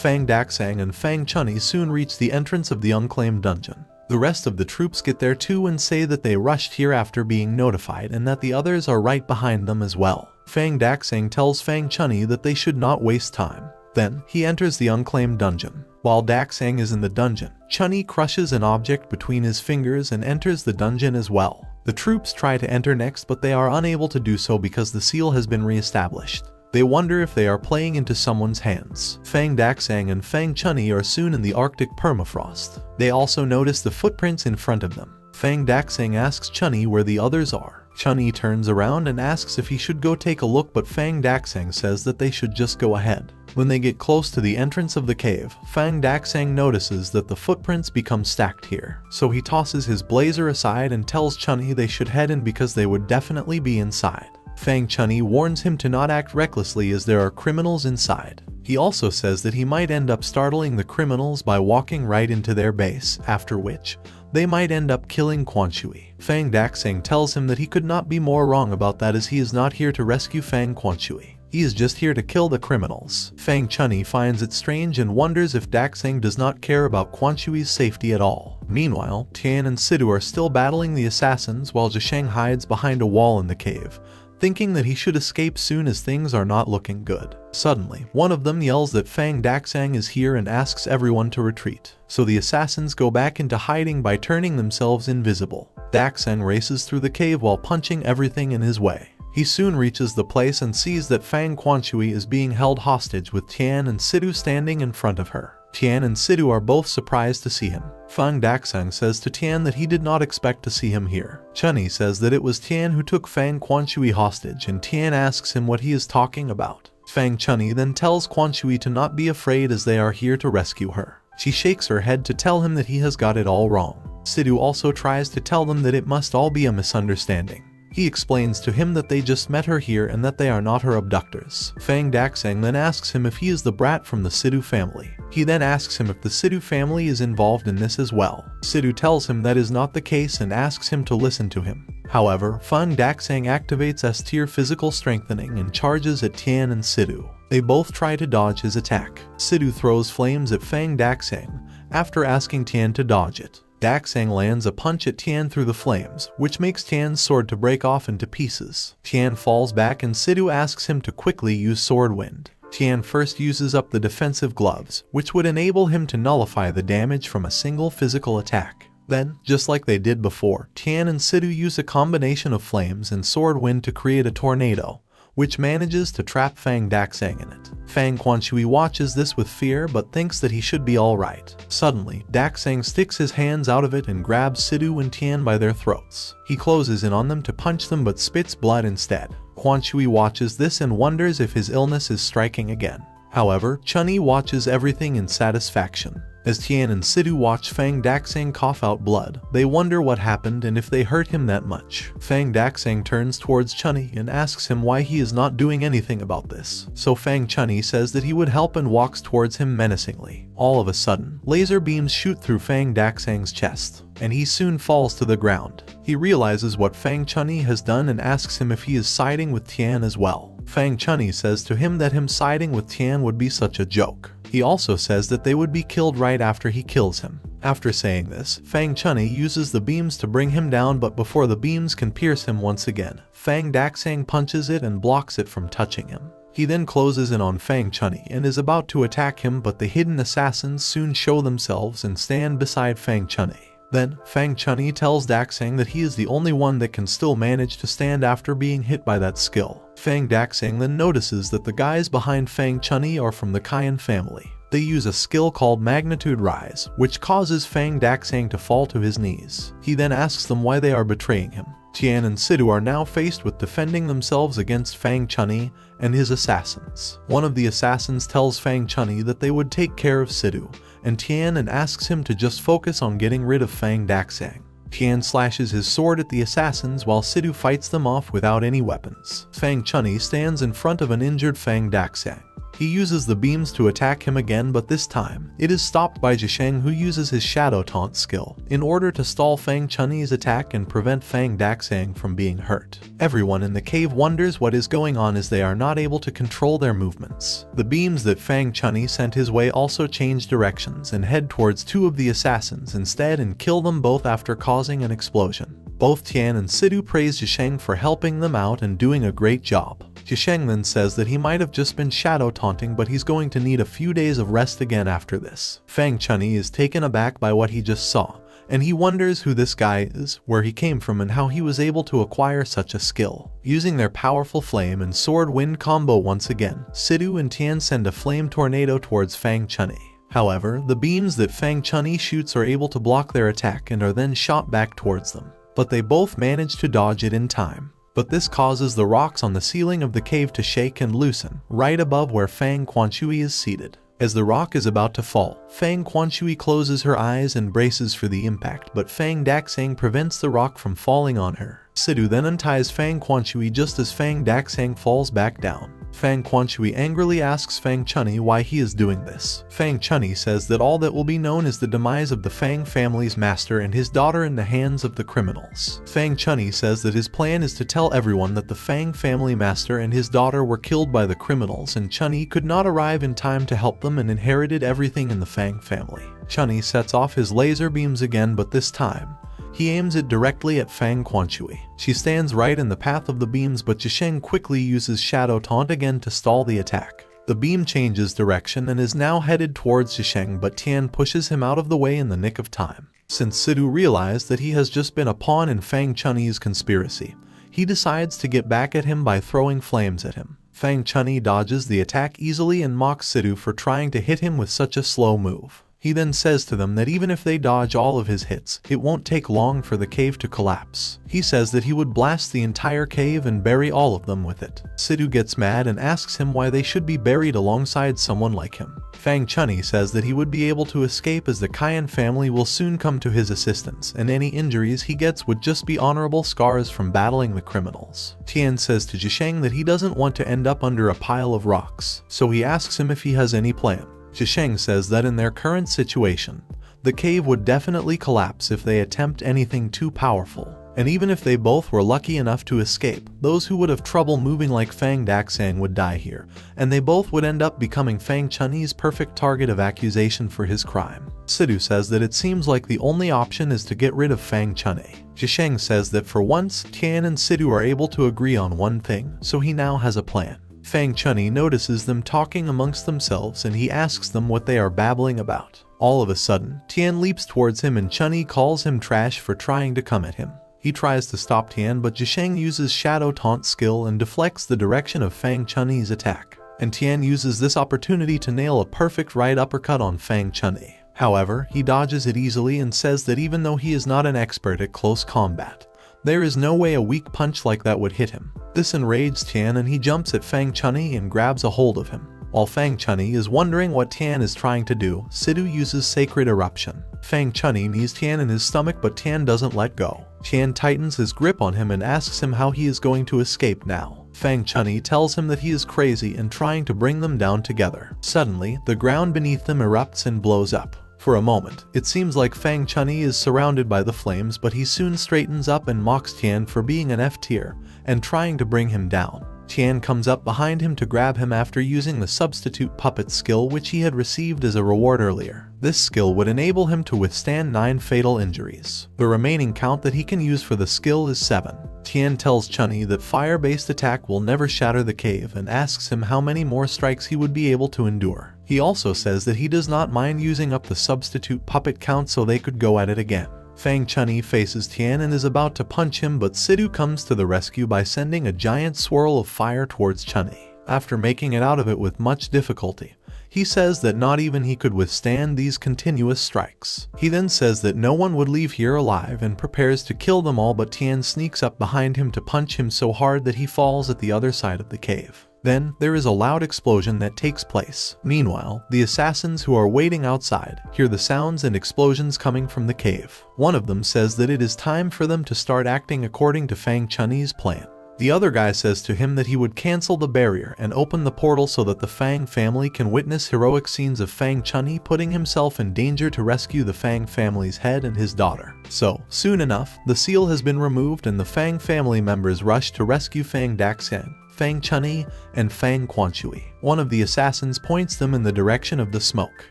Fang Daxang and Fang Chunyi soon reach the entrance of the unclaimed dungeon. The rest of the troops get there too and say that they rushed here after being notified and that the others are right behind them as well. Fang Daxang tells Fang Chunyi that they should not waste time. Then, he enters the unclaimed dungeon. While Daxang is in the dungeon, Chunyi crushes an object between his fingers and enters the dungeon as well. The troops try to enter next, but they are unable to do so because the seal has been re-established. They wonder if they are playing into someone's hands. Fang Daxang and Fang Chunyi are soon in the Arctic permafrost. They also notice the footprints in front of them. Fang Daxang asks Chunyi where the others are. Chunyi turns around and asks if he should go take a look, but Fang Daxang says that they should just go ahead. When they get close to the entrance of the cave, Fang Daxang notices that the footprints become stacked here. So he tosses his blazer aside and tells Chunyi they should head in because they would definitely be inside. Fang Chunyi warns him to not act recklessly as there are criminals inside. He also says that he might end up startling the criminals by walking right into their base, after which they might end up killing Quan Shui. Fang Daxang tells him that he could not be more wrong about that, as he is not here to rescue Fang Quan Shui. He is just here to kill the criminals. Fang Chunyi finds it strange and wonders if Daxang does not care about Quan Shui's safety at all. Meanwhile, Tian and Sidu are still battling the assassins while Zhisheng hides behind a wall in the cave, thinking that he should escape soon as things are not looking good. Suddenly, one of them yells that Fang Daxang is here and asks everyone to retreat. So the assassins go back into hiding by turning themselves invisible. Daxang races through the cave while punching everything in his way. He soon reaches the place and sees that Fang Quan Shui is being held hostage with Tian and Sidu standing in front of her. Tian and Sidu are both surprised to see him. Fang Daxang says to Tian that he did not expect to see him here. Chunyi says that it was Tian who took Fang Quan Shui hostage, and Tian asks him what he is talking about. Fang Chunyi then tells Quan Shui to not be afraid as they are here to rescue her. She shakes her head to tell him that he has got it all wrong. Sidu also tries to tell them that it must all be a misunderstanding. He explains to him that they just met her here and that they are not her abductors. Fang Daxang then asks him if he is the brat from the Sidu family. He then asks him if the Sidu family is involved in this as well. Sidu tells him that is not the case and asks him to listen to him. However, Fang Daxang activates S-tier physical strengthening and charges at Tian and Sidu. They both try to dodge his attack. Sidu throws flames at Fang Daxang after asking Tian to dodge it. Daxang lands a punch at Tian through the flames, which makes Tian's sword to break off into pieces. Tian falls back and Sidu asks him to quickly use Sword Wind. Tian first uses up the defensive gloves, which would enable him to nullify the damage from a single physical attack. Then, just like they did before, Tian and Sidu use a combination of flames and Sword Wind to create a tornado, which manages to trap Fang Daxang in it. Fang Quan Shui watches this with fear but thinks that he should be alright. Suddenly, Daxang sticks his hands out of it and grabs Sidu and Tian by their throats. He closes in on them to punch them but spits blood instead. Quan Shui watches this and wonders if his illness is striking again. However, Chunyi watches everything in satisfaction. As Tian and Sidu watch Fang Daxang cough out blood, they wonder what happened and if they hurt him that much. Fang Daxang turns towards Chunyi and asks him why he is not doing anything about this. So Fang Chunyi says that he would help and walks towards him menacingly. All of a sudden, laser beams shoot through Fang Daxang's chest, and he soon falls to the ground. He realizes what Fang Chunyi has done and asks him if he is siding with Tian as well. Fang Chunyi says to him that him siding with Tian would be such a joke. He also says that they would be killed right after he kills him. After saying this, Fang Chunyi uses the beams to bring him down, but before the beams can pierce him once again, Fang Daxang punches it and blocks it from touching him. He then closes in on Fang Chunyi and is about to attack him, but the hidden assassins soon show themselves and stand beside Fang Chunyi. Then, Fang Chunyi tells Daxang that he is the only one that can still manage to stand after being hit by that skill. Fang Daxang then notices that the guys behind Fang Chunyi are from the Cayenne family. They use a skill called Magnitude Rise, which causes Fang Daxang to fall to his knees. He then asks them why they are betraying him. Tian and Sidu are now faced with defending themselves against Fang Chunyi and his assassins. One of the assassins tells Fang Chunyi that they would take care of Sidu, and Tian and asks him to just focus on getting rid of Fang Daxang. Tian slashes his sword at the assassins while Sidu fights them off without any weapons. Fang Chunyi stands in front of an injured Fang Daxang. He uses the beams to attack him again, but this time, it is stopped by Zhisheng, who uses his Shadow Taunt skill in order to stall Fang Chunni's attack and prevent Fang Daxang from being hurt. Everyone in the cave wonders what is going on as they are not able to control their movements. The beams that Fang Chunni sent his way also change directions and head towards two of the assassins instead and kill them both after causing an explosion. Both Tian and Sidu praise Zhisheng for helping them out and doing a great job. Zhisheng then says that he might have just been shadow taunting, but he's going to need a few days of rest again after this. Fang Chunni is taken aback by what he just saw, and he wonders who this guy is, where he came from, and how he was able to acquire such a skill. Using their powerful flame and sword wind combo once again, Sidu and Tian send a flame tornado towards Fang Chunni. However, the beams that Fang Chunni shoots are able to block their attack and are then shot back towards them. But they both manage to dodge it in time. But this causes the rocks on the ceiling of the cave to shake and loosen, right above where Fang Quanshui is seated. As the rock is about to fall, Fang Quanshui closes her eyes and braces for the impact, but Fang Daxang prevents the rock from falling on her. Sidu then unties Fang Quanshui just as Fang Daxang falls back down. Fang Quanshui angrily asks Fang Chunni why he is doing this. Fang Chunni says that all that will be known is the demise of the Fang family's master and his daughter in the hands of the criminals. Fang Chunni says that his plan is to tell everyone that the Fang family master and his daughter were killed by the criminals, and Chunni could not arrive in time to help them and inherited everything in the Fang family. Chunni sets off his laser beams again, but this time, he aims it directly at Fang Quanshui. She stands right in the path of the beams, but Zhisheng quickly uses Shadow Taunt again to stall the attack. The beam changes direction and is now headed towards Zhisheng, but Tian pushes him out of the way in the nick of time. Since Sidu realized that he has just been a pawn in Fang Chunni's conspiracy, he decides to get back at him by throwing flames at him. Fang Chunni dodges the attack easily and mocks Sidu for trying to hit him with such a slow move. He then says to them that even if they dodge all of his hits, it won't take long for the cave to collapse. He says that he would blast the entire cave and bury all of them with it. Sidu gets mad and asks him why they should be buried alongside someone like him. Fang Chunni says that he would be able to escape as the Cayenne family will soon come to his assistance, and any injuries he gets would just be honorable scars from battling the criminals. Tian says to Zhisheng that he doesn't want to end up under a pile of rocks, so he asks him if he has any plan. Zhisheng says that in their current situation, the cave would definitely collapse if they attempt anything too powerful. And even if they both were lucky enough to escape, those who would have trouble moving like Fang Daxang would die here, and they both would end up becoming Fang Chunni's perfect target of accusation for his crime. Sidu says that it seems like the only option is to get rid of Fang Chunni. Zhisheng says that for once, Tian and Sidu are able to agree on one thing, so he now has a plan. Fang Chunni notices them talking amongst themselves and he asks them what they are babbling about. All of a sudden, Tian leaps towards him and Chunni calls him trash for trying to come at him. He tries to stop Tian, but Zhisheng uses Shadow Taunt skill and deflects the direction of Fang Chunni's attack. And Tian uses this opportunity to nail a perfect right uppercut on Fang Chunni. However, he dodges it easily and says that even though he is not an expert at close combat, there is no way a weak punch like that would hit him. This enrages Tian and he jumps at Fang Chunni and grabs a hold of him. While Fang Chunni is wondering what Tian is trying to do, Sidu uses Sacred Eruption. Fang Chunni knees Tian in his stomach, but Tian doesn't let go. Tian tightens his grip on him and asks him how he is going to escape now. Fang Chunni tells him that he is crazy and trying to bring them down together. Suddenly, the ground beneath them erupts and blows up. For a moment, it seems like Fang Chunni is surrounded by the flames, but he soon straightens up and mocks Tian for being an F-tier and trying to bring him down. Tian comes up behind him to grab him after using the substitute puppet skill which he had received as a reward earlier. This skill would enable him to withstand 9 fatal injuries. The remaining count that he can use for the skill is 7. Tian tells Chunni that fire-based attack will never shatter the cave and asks him how many more strikes he would be able to endure. He also says that he does not mind using up the substitute puppet count so they could go at it again. Fang Chunni faces Tian and is about to punch him, but Sidu comes to the rescue by sending a giant swirl of fire towards Chunni. After making it out of it with much difficulty, he says that not even he could withstand these continuous strikes. He then says that no one would leave here alive and prepares to kill them all, but Tian sneaks up behind him to punch him so hard that he falls at the other side of the cave. Then, there is a loud explosion that takes place. Meanwhile, the assassins who are waiting outside hear the sounds and explosions coming from the cave. One of them says that it is time for them to start acting according to Fang Chunni's plan. The other guy says to him that he would cancel the barrier and open the portal so that the Fang family can witness heroic scenes of Fang Chunyi putting himself in danger to rescue the Fang family's head and his daughter. So, soon enough, the seal has been removed and the Fang family members rush to rescue Fang Daxang, Fang Chunyi, and Fang Quanshui. One of the assassins points them in the direction of the smoke.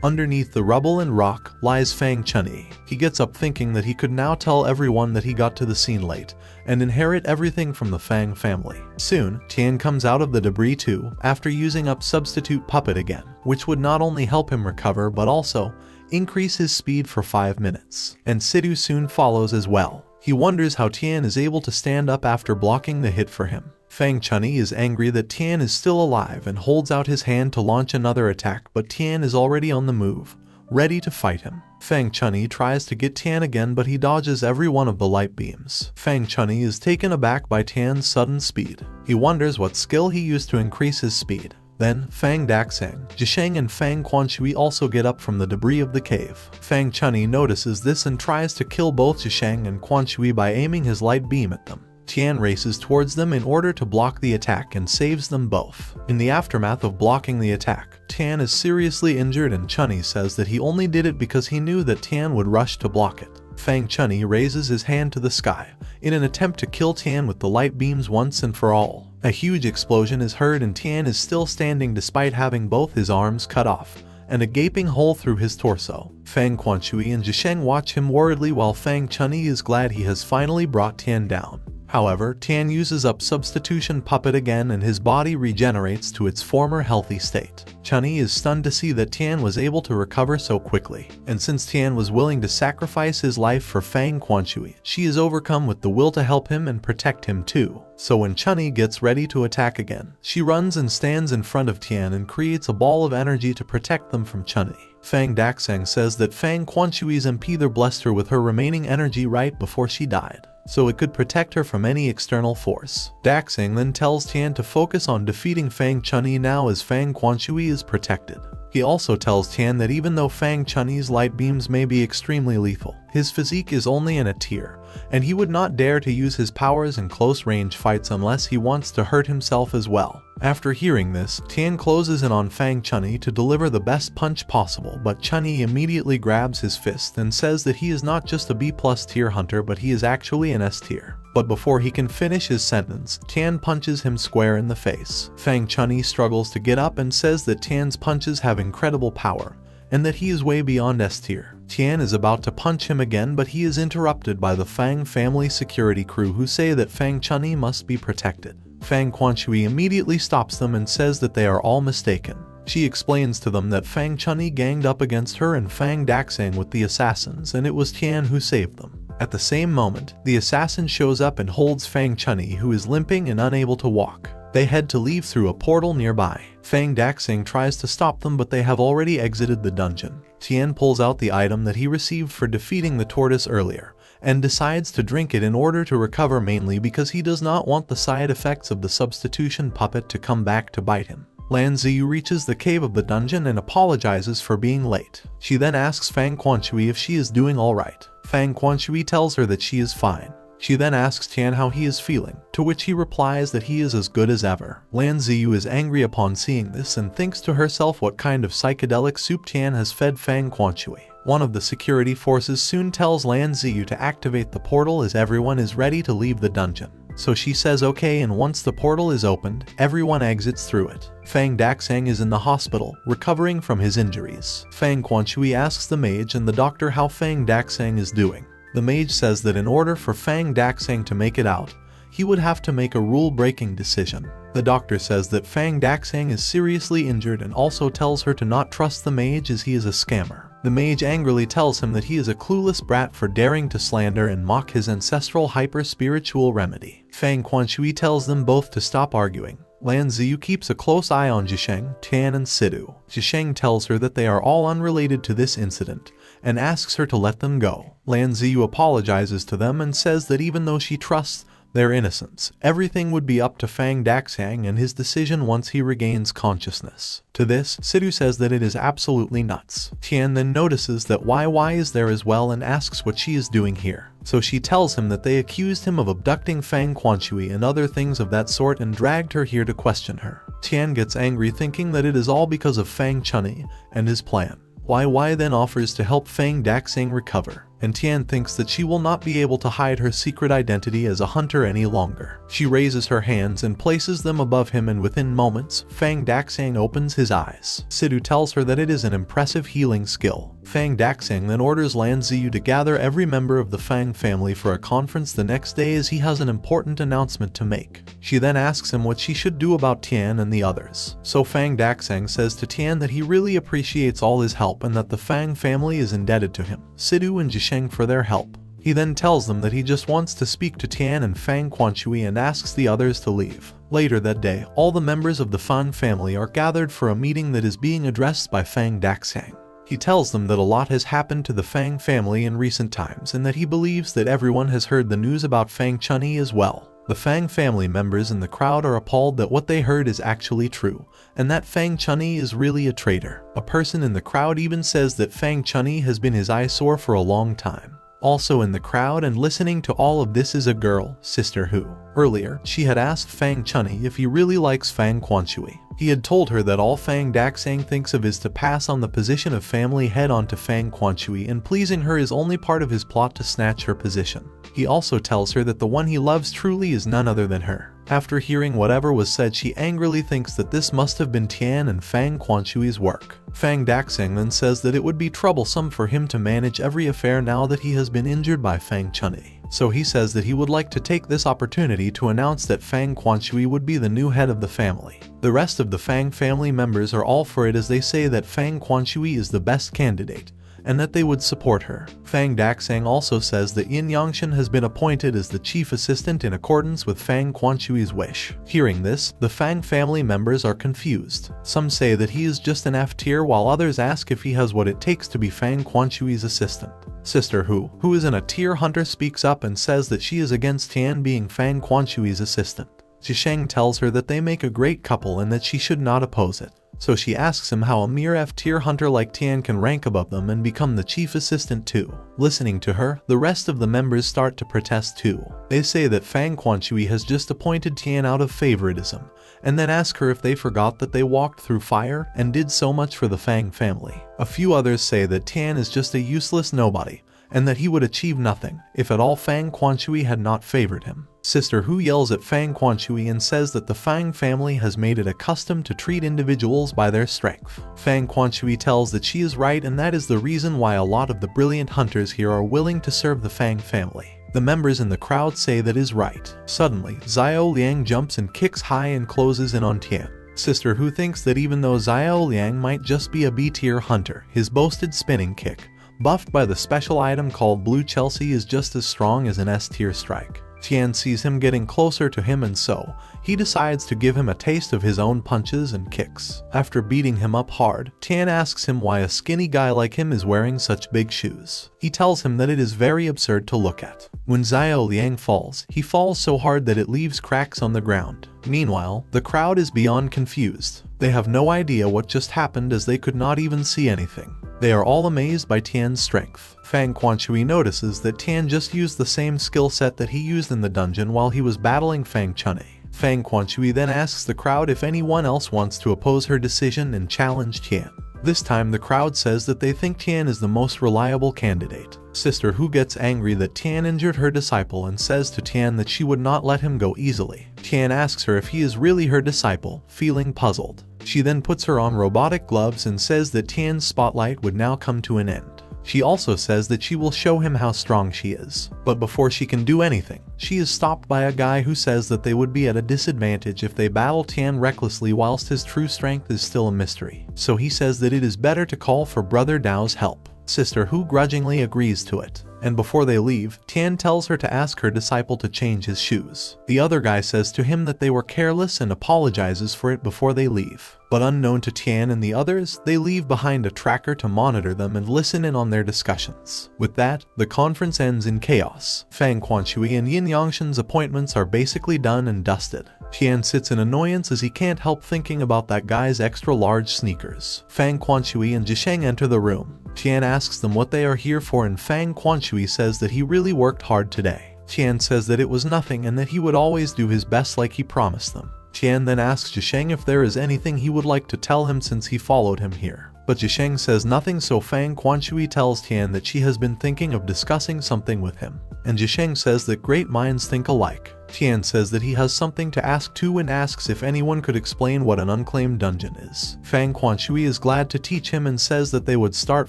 Underneath the rubble and rock lies Fang Chunyi. He gets up thinking that he could now tell everyone that he got to the scene late and inherit everything from the Fang family. Soon, Tian comes out of the debris too, after using up Substitute Puppet again, which would not only help him recover but also increase his speed for 5 minutes. And Sidu soon follows as well. He wonders how Tian is able to stand up after blocking the hit for him. Fang Chunyi is angry that Tian is still alive and holds out his hand to launch another attack, but Tian is already on the move, ready to fight him. Fang Chunyi tries to get Tian again, but he dodges every one of the light beams. Fang Chunyi is taken aback by Tian's sudden speed. He wonders what skill he used to increase his speed. Then, Fang Daxang, Zhisheng and Fang Quanshui also get up from the debris of the cave. Fang Chunyi notices this and tries to kill both Zhisheng and Quanshui by aiming his light beam at them. Tian races towards them in order to block the attack and saves them both. In the aftermath of blocking the attack, Tian is seriously injured and Chunyi says that he only did it because he knew that Tian would rush to block it. Fang Chunyi raises his hand to the sky in an attempt to kill Tian with the light beams once and for all. A huge explosion is heard and Tian is still standing despite having both his arms cut off and a gaping hole through his torso. Fang Quanshui and Zhisheng watch him worriedly while Fang Chunyi is glad he has finally brought Tian down. However, Tian uses up Substitution Puppet again and his body regenerates to its former healthy state. Chunyi is stunned to see that Tian was able to recover so quickly, and since Tian was willing to sacrifice his life for Fang Quanshui, she is overcome with the will to help him and protect him too. So when Chunyi gets ready to attack again, she runs and stands in front of Tian and creates a ball of energy to protect them from Chunyi. Fang Daxang says that Fang Quanshui's MP blessed her with her remaining energy right before she died, so it could protect her from any external force. Daxang then tells Tian to focus on defeating Fang Chunyi now as Fang Quanshui is protected. He also tells Tian that even though Fang Chunyi's light beams may be extremely lethal, his physique is only in a tier, and he would not dare to use his powers in close-range fights unless he wants to hurt himself as well. After hearing this, Tian closes in on Fang Chunyi to deliver the best punch possible, but Chunyi immediately grabs his fist and says that he is not just a B+ tier hunter but he is actually an S tier. But before he can finish his sentence, Tian punches him square in the face. Fang Chunyi struggles to get up and says that Tian's punches have incredible power, and that he is way beyond S tier. Tian is about to punch him again, but he is interrupted by the Fang family security crew who say that Fang Chunyi must be protected. Fang Quanshui immediately stops them and says that they are all mistaken. She explains to them that Fang Chunyi ganged up against her and Fang Daxang with the assassins, and it was Tian who saved them. At the same moment, the assassin shows up and holds Fang Chunyi, who is limping and unable to walk. They head to leave through a portal nearby. Fang Daxang tries to stop them, but they have already exited the dungeon. Tian pulls out the item that he received for defeating the tortoise earlier, and decides to drink it in order to recover, mainly because he does not want the side effects of the substitution puppet to come back to bite him. Lan Ziyu reaches the cave of the dungeon and apologizes for being late. She then asks Fang Quanshui if she is doing alright. Fang Quanshui tells her that she is fine. She then asks Tian how he is feeling, to which he replies that he is as good as ever. Lan Ziyu is angry upon seeing this and thinks to herself what kind of psychedelic soup Tian has fed Fang Quanshui. One of the security forces soon tells Lan Ziyu to activate the portal as everyone is ready to leave the dungeon. So she says okay, and once the portal is opened, everyone exits through it. Fang Daxang is in the hospital, recovering from his injuries. Fang Quanshui asks the mage and the doctor how Fang Daxang is doing. The mage says that in order for Fang Daxang to make it out, he would have to make a rule-breaking decision. The doctor says that Fang Daxang is seriously injured and also tells her to not trust the mage as he is a scammer. The mage angrily tells him that he is a clueless brat for daring to slander and mock his ancestral hyper-spiritual remedy. Fang Quanshui tells them both to stop arguing. Lan Ziyu keeps a close eye on Zhisheng, Tian, and Sidu. Zhisheng tells her that they are all unrelated to this incident and asks her to let them go. Lan Ziyu apologizes to them and says that even though she trusts their innocence. Everything would be up to Fang Daxang and his decision once he regains consciousness. To this, Sidu says that it is absolutely nuts. Tian then notices that YY is there as well and asks what she is doing here. So she tells him that they accused him of abducting Fang Quanshui and other things of that sort and dragged her here to question her. Tian gets angry thinking that it is all because of Fang Chunni and his plan. YY then offers to help Fang Daxang recover, and Tian thinks that she will not be able to hide her secret identity as a hunter any longer. She raises her hands and places them above him, and within moments, Fang Daxang opens his eyes. Sidu tells her that it is an impressive healing skill. Fang Daxang then orders Lan Ziyu to gather every member of the Fang family for a conference the next day as he has an important announcement to make. She then asks him what she should do about Tian and the others. So Fang Daxang says to Tian that he really appreciates all his help and that the Fang family is indebted to him, Sidu and Jisheng for their help. He then tells them that he just wants to speak to Tian and Fang Quanshui and asks the others to leave. Later that day, all the members of the Fan family are gathered for a meeting that is being addressed by Fang Daxang. He tells them that a lot has happened to the Fang family in recent times and that he believes that everyone has heard the news about Fang Chunni as well. The Fang family members in the crowd are appalled that what they heard is actually true, and that Fang Chunni is really a traitor. A person in the crowd even says that Fang Chunni has been his eyesore for a long time. Also in the crowd and listening to all of this is a girl, Sister Hu. Earlier, she had asked Fang Chunni if he really likes Fang Quanshui. He had told her that all Fang Daxang thinks of is to pass on the position of family head onto Fang Quanshui, and pleasing her is only part of his plot to snatch her position. He also tells her that the one he loves truly is none other than her. After hearing whatever was said, she angrily thinks that this must have been Tian and Fang Quanshui's work. Fang Daxang then says that it would be troublesome for him to manage every affair now that he has been injured by Fang Chunni. So he says that he would like to take this opportunity to announce that Fang Quanshui would be the new head of the family. The rest of the Fang family members are all for it as they say that Fang Quanshui is the best candidate, and that they would support her. Fang Daxang also says that Yin Yangshan has been appointed as the chief assistant in accordance with Fang Quanshui's wish. Hearing this, the Fang family members are confused. Some say that he is just an F-tier, while others ask if he has what it takes to be Fang Quanshui's assistant. Sister Hu, who is an A-tier hunter, speaks up and says that she is against Tian being Fang Quanshui's assistant. Jisheng tells her that they make a great couple and that she should not oppose it. So she asks him how a mere F-tier hunter like Tian can rank above them and become the chief assistant too. Listening to her, the rest of the members start to protest too. They say that Fang Quanshui has just appointed Tian out of favoritism, and then ask her if they forgot that they walked through fire and did so much for the Fang family. A few others say that Tian is just a useless nobody, and that he would achieve nothing if at all Fang Quanshui had not favored him. Sister Hu yells at Fang Quanshui and says that the Fang family has made it a custom to treat individuals by their strength. Fang Quanshui tells that she is right, and that is the reason why a lot of the brilliant hunters here are willing to serve the Fang family. The members in the crowd say that is right. Suddenly, Xiao Liang jumps and kicks high and closes in on Tian. Sister Hu thinks that even though Xiao Liang might just be a B-tier hunter, his boasted spinning kick, buffed by the special item called Blue Chelsea, is just as strong as an S-tier strike. Tian sees him getting closer to him, and so he decides to give him a taste of his own punches and kicks. After beating him up hard, Tian asks him why a skinny guy like him is wearing such big shoes. He tells him that it is very absurd to look at. When Xiao Liang falls, he falls so hard that it leaves cracks on the ground. Meanwhile, the crowd is beyond confused. They have no idea what just happened as they could not even see anything. They are all amazed by Tian's strength. Fang Quanshui notices that Tian just used the same skill set that he used in the dungeon while he was battling Fang Chunni. Fang Quanshui then asks the crowd if anyone else wants to oppose her decision and challenge Tian. This time the crowd says that they think Tian is the most reliable candidate. Sister Hu gets angry that Tian injured her disciple and says to Tian that she would not let him go easily. Tian asks her if he is really her disciple, feeling puzzled. She then puts her on robotic gloves and says that Tian's spotlight would now come to an end. She also says that she will show him how strong she is. But before she can do anything, she is stopped by a guy who says that they would be at a disadvantage if they battle Tian recklessly whilst his true strength is still a mystery. So he says that it is better to call for Brother Dao's help. Sister Hu grudgingly agrees to it. and before they leave, Tian tells her to ask her disciple to change his shoes. The other guy says to him that they were careless and apologizes for it before they leave. But unknown to Tian and the others, they leave behind a tracker to monitor them and listen in on their discussions. With that, the conference ends in chaos. Fang Quanshui and Yin Yangshan's appointments are basically done and dusted. Tian sits in annoyance as he can't help thinking about that guy's extra-large sneakers. Fang Quanshui and Zhisheng enter the room. Tian asks them what they are here for and Fang Quanshui says that he really worked hard today. Tian says that it was nothing and that he would always do his best like he promised them. Tian then asks Zhisheng if there is anything he would like to tell him since he followed him here. But Zhisheng says nothing, so Fang Quanshui tells Tian that she has been thinking of discussing something with him. And Zhisheng says that great minds think alike. Tian says that he has something to ask too and asks if anyone could explain what an unclaimed dungeon is. Fang Quanshui is glad to teach him and says that they would start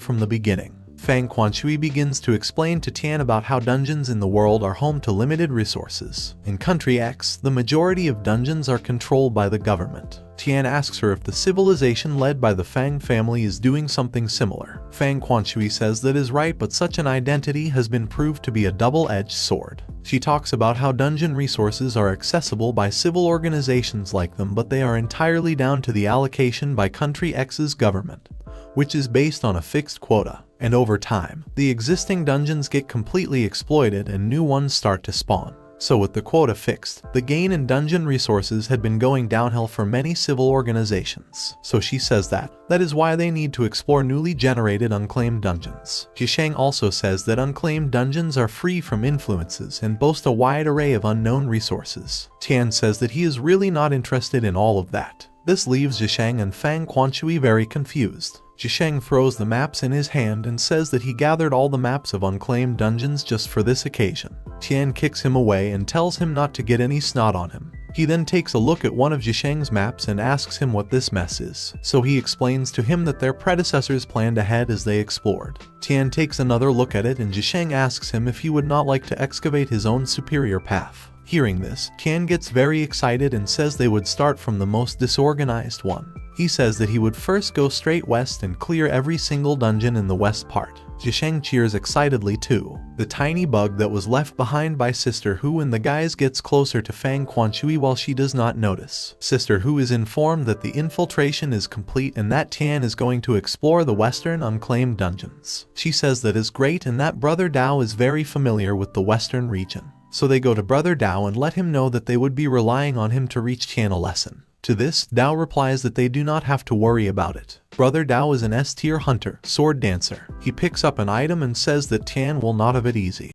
from the beginning. Fang Quanshui begins to explain to Tian about how dungeons in the world are home to limited resources. In Country X, the majority of dungeons are controlled by the government. Tian asks her if the civilization led by the Fang family is doing something similar. Fang Quanshui says that is right, but such an identity has been proved to be a double-edged sword. She talks about how dungeon resources are accessible by civil organizations like them, but they are entirely down to the allocation by Country X's government, which is based on a fixed quota. And over time, the existing dungeons get completely exploited and new ones start to spawn. So with the quota fixed, the gain in dungeon resources had been going downhill for many civil organizations. So she says that is why they need to explore newly generated unclaimed dungeons. Zhisheng also says that unclaimed dungeons are free from influences and boast a wide array of unknown resources. Tian says that he is really not interested in all of that. This leaves Zhisheng and Fang Quanshui very confused. Zhisheng throws the maps in his hand and says that he gathered all the maps of unclaimed dungeons just for this occasion. Tian kicks him away and tells him not to get any snot on him. He then takes a look at one of Zhisheng's maps and asks him what this mess is. So he explains to him that their predecessors planned ahead as they explored. Tian takes another look at it and Zhisheng asks him if he would not like to excavate his own superior path. Hearing this, Tian gets very excited and says they would start from the most disorganized one. He says that he would first go straight west and clear every single dungeon in the west part. Zhisheng cheers excitedly too. The tiny bug that was left behind by Sister Hu and the guys gets closer to Fang Quanshui while she does not notice. Sister Hu is informed that the infiltration is complete and that Tian is going to explore the western unclaimed dungeons. She says that is great and that Brother Dao is very familiar with the western region. So they go to Brother Dao and let him know that they would be relying on him to reach Tian a lesson. To this, Dao replies that they do not have to worry about it. Brother Dao is an S-tier hunter, sword dancer. He picks up an item and says that Tian will not have it easy.